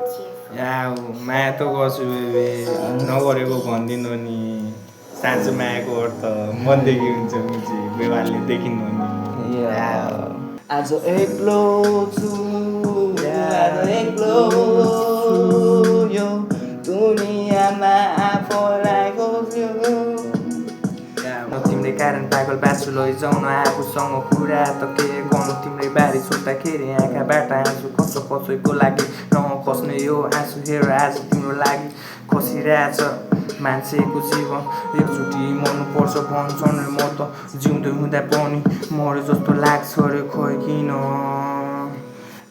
माया त गर्छु बेबी नगरेको भनिदिनु नि साँचो मायाको अर्थ मनदेखि हुन्छ मुची बेवालले देखिनु नि आज एक्लो छु आज एक्लो यो दुनियाँमा आफूलाई खोज्यो तिम्रै कारण पागल बाँच्छु लैजाउन आफूसँग कुरा त के गर्नु तिम्रै बारे सोच्दाखेरि आँखाबाट आँसु खस्छ कसैको लागि नखस्ने यो आँसु हेर आज तिम्रो लागि खसिरहेछ मान्छेको जीवन एकचोटि मर्नुपर्छ भन्छन् म त जिउँदै हुँदा पनि मरे जस्तो लाग्छ रे खोइ किन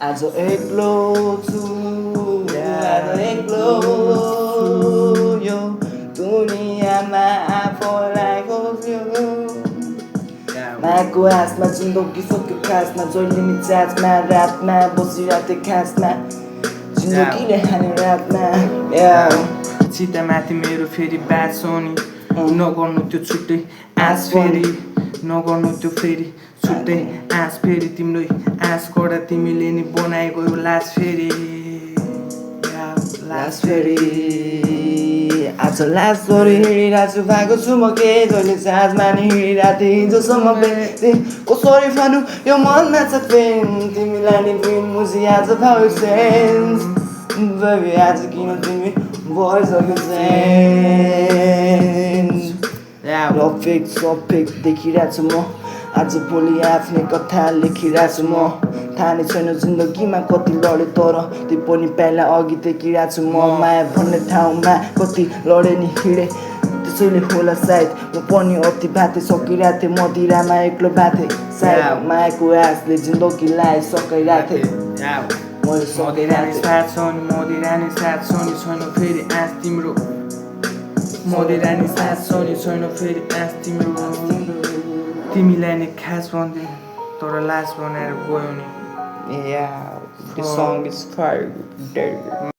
आज एक्लो छु आज एक्लो यो दुनियाँमा आफूलाई खोज्यो मायाको आसमा जिन्दगी सक्यो खासमा जहिले नि चाचमा रातमा बसिरहेको खासमा जिन्दगीले हाने रातमा चितामाथि मेरो फेरि बाँच्छ नि नगर्नु त्यो छुट्टै आँस फेरि नगर्नु त्यो फेरि छुट्टै आँस फेरि तिम्रो आँस गर्दा तिमीले नि बनाएको यो लाज फेरि आज लाज गरी हिँडिरहेको छु भएको छु म के जहिले साँझमा नि हिँडिरहेको थिएँ हिजोसम्म बेच्थेँ कसरी फानु यो मनमा छ पेन तिमीलाई नि बिन मुजी आज भयो सेन्स बेबी आज किन तिमी भइसक्यो सेन्स रफेक सफेक देखिरहेको छु म आज भोलि आफ्नै कथा लेखिरहेको छु म थाहा नै छैन जिन्दगीमा कति लडेँ तर त्यो पनि पहिला अघि देखिरहेको छु म माया भन्ने ठाउँमा कति लडेँ नि हिँडेँ त्यसैले होला सायद म पनि अति बाथे सकिरहेको थिएँ मदिरामा एक्लो बाथे सायद मायाको आशले जिन्दगीलाई सकाइरहेको थिएँ मैले सकिरहेको मदिरानी साथ सोनी छैन फेरि आँस तिम्रो मदिरानी साथ सोनी छैन फेरि आँस तिम्रो तिमीलाई नै खास भन्थे तर लास बनाएर गयो नि Yeah, the song is fire.